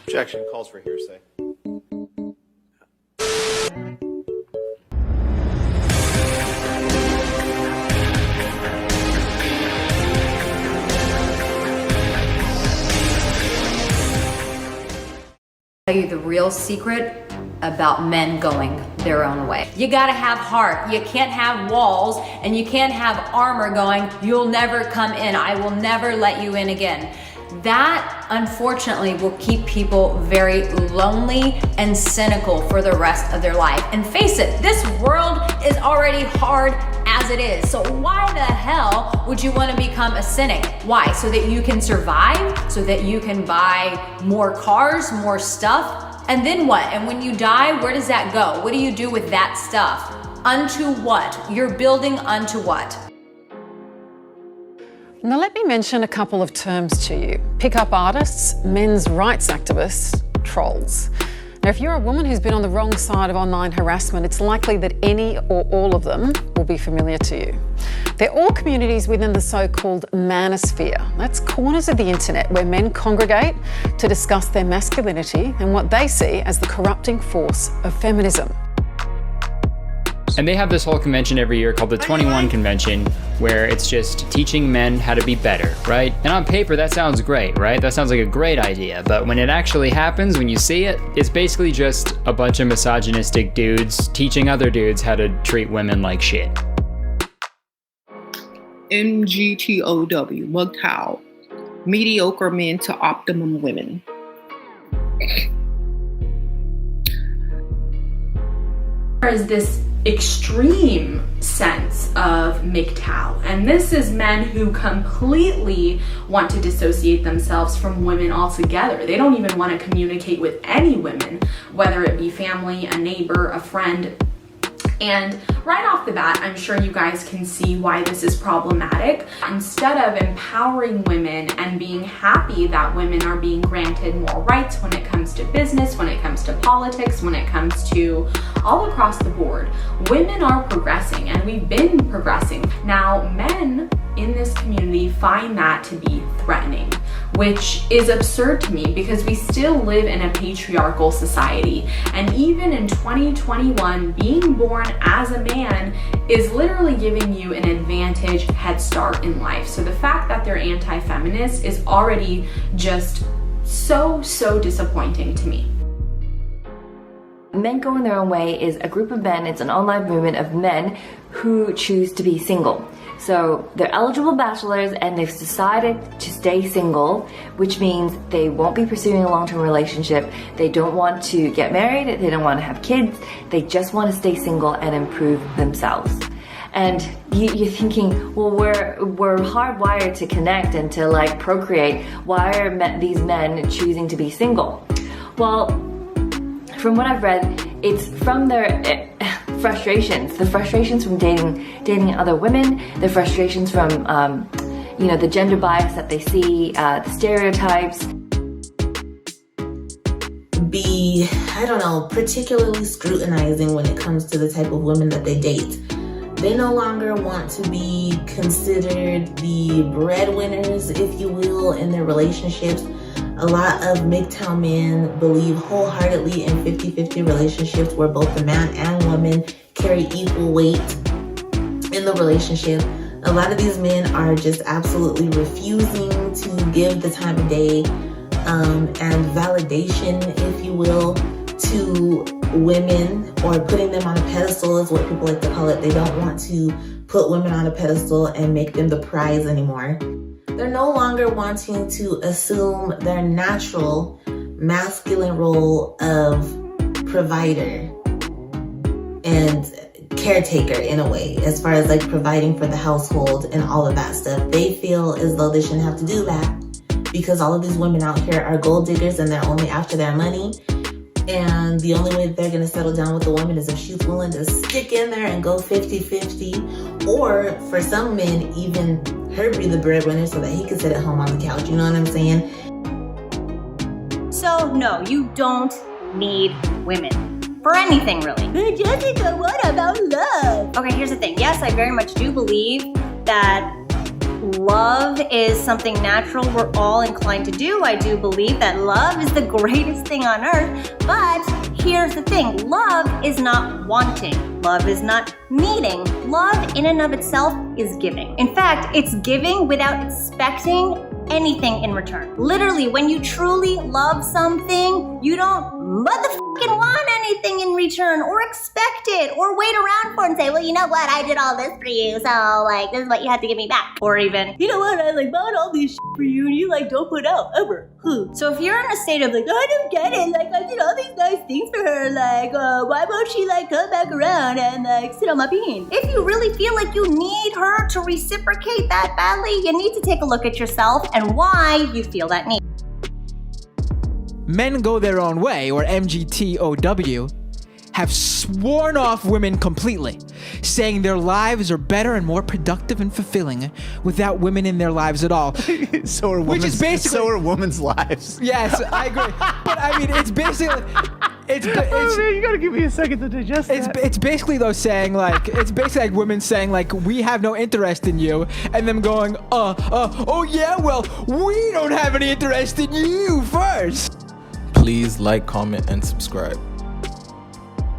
Objection calls for hearsay. Tell you the real secret about men going their own way. You gotta have heart. You can't have walls and you can't have armor going, you'll never come in, I will never let you in again. That, unfortunately, will keep people very lonely and cynical for the rest of their life. And face it, this world is already hard as it is. So why the hell would you want to become a cynic? Why? So that you can survive? So that you can buy more cars, more stuff? And then what? And when you die, where does that go? What do you do with that stuff? Unto what? You're building unto what? Now let me mention a couple of terms to you. Pickup artists, men's rights activists, trolls. Now if you're a woman who's been on the wrong side of online harassment, it's likely that any or all of them will be familiar to you. They're all communities within the so-called manosphere. That's corners of the internet where men congregate to discuss their masculinity and what they see as the corrupting force of feminism. And they have this whole convention every year called the 21 Convention, where it's just teaching men how to be better, right? And on paper, that sounds great, right? That sounds like a great idea. But when it actually happens, when you see it, it's basically just a bunch of misogynistic dudes teaching other dudes how to treat women like shit. MGTOW, MGTOW, mediocre men to optimum women. There is this extreme sense of MGTOW, and this is men who completely want to dissociate themselves from women altogether. They don't even want to communicate with any women, whether it be family, a neighbor, a friend. And right off the bat, I'm sure you guys can see why this is problematic. Instead of empowering women and being happy that women are being granted more rights when it comes to business, when it comes to politics, when it comes to all across the board, women are progressing, and we've been progressing. Now, men in this community find that to be threatening, which is absurd to me because we still live in a patriarchal society. And even in 2021, being born as a man is literally giving you an advantage head start in life. So the fact that they're anti-feminist is already just so disappointing to me. Men Going Their Own Way is a group of men, it's an online movement of men who choose to be single. So they're eligible bachelors and they've decided to stay single, which means they won't be pursuing a long-term relationship. They don't want to get married, they don't want to have kids, they just want to stay single and improve themselves. And you're thinking, well, we're hardwired to connect and to like procreate. Why are these men choosing to be single? Well, from what I've read, it's from their frustrations. The frustrations from dating other women, the frustrations from, the gender bias that they see, the stereotypes. Be, particularly scrutinizing when it comes to the type of women that they date. They no longer want to be considered the breadwinners, if you will, in their relationships. A lot of MGTOW men believe wholeheartedly in 50-50 relationships where both the man and woman carry equal weight in the relationship. A lot of these men are just absolutely refusing to give the time of day and validation, if you will, to women, or putting them on a pedestal is what people like to call it. They don't want to put women on a pedestal and make them the prize anymore. They're no longer wanting to assume their natural masculine role of provider and caretaker in a way, as far as like providing for the household and all of that stuff. They feel as though they shouldn't have to do that because all of these women out here are gold diggers and they're only after their money. And the only way that they're going to settle down with a woman is if she's willing to stick in there and go 50-50. Or for some men, even her be the breadwinner so that he can sit at home on the couch. You know what I'm saying? So, no, you don't need women. For anything, really. But Jessica, what about love? Okay, here's the thing. Yes, I very much do believe that love is something natural we're all inclined to do. I do believe that love is the greatest thing on earth. But here's the thing, love is not wanting. Love is not needing. Love in and of itself is giving. In fact, it's giving without expecting anything in return. Literally, when you truly love something, you don't motherfucking want anything in return or expect it or wait around for it and say, well, you know what, I did all this for you, so like this is what you have to give me back. Or even, you know what, I like bought all this shit for you and you like don't put out ever. So if you're in a state of like, I don't get it, like I did all these nice things for her, like why won't she like come back around and like sit on my bean? If you really feel like you need her to reciprocate that badly, you need to take a look at yourself and why you feel that need. Men Go Their Own Way, or MGTOW, have sworn off women completely, saying their lives are better and more productive and fulfilling without women in their lives at all. So are women's lives. Yes, I agree. But I mean, it's basically... Oh man, you gotta give me a second to digest that. It's basically though saying like, it's basically like women saying like, we have no interest in you, and them going, oh yeah, well, we don't have any interest in you first. Please like, comment, and subscribe.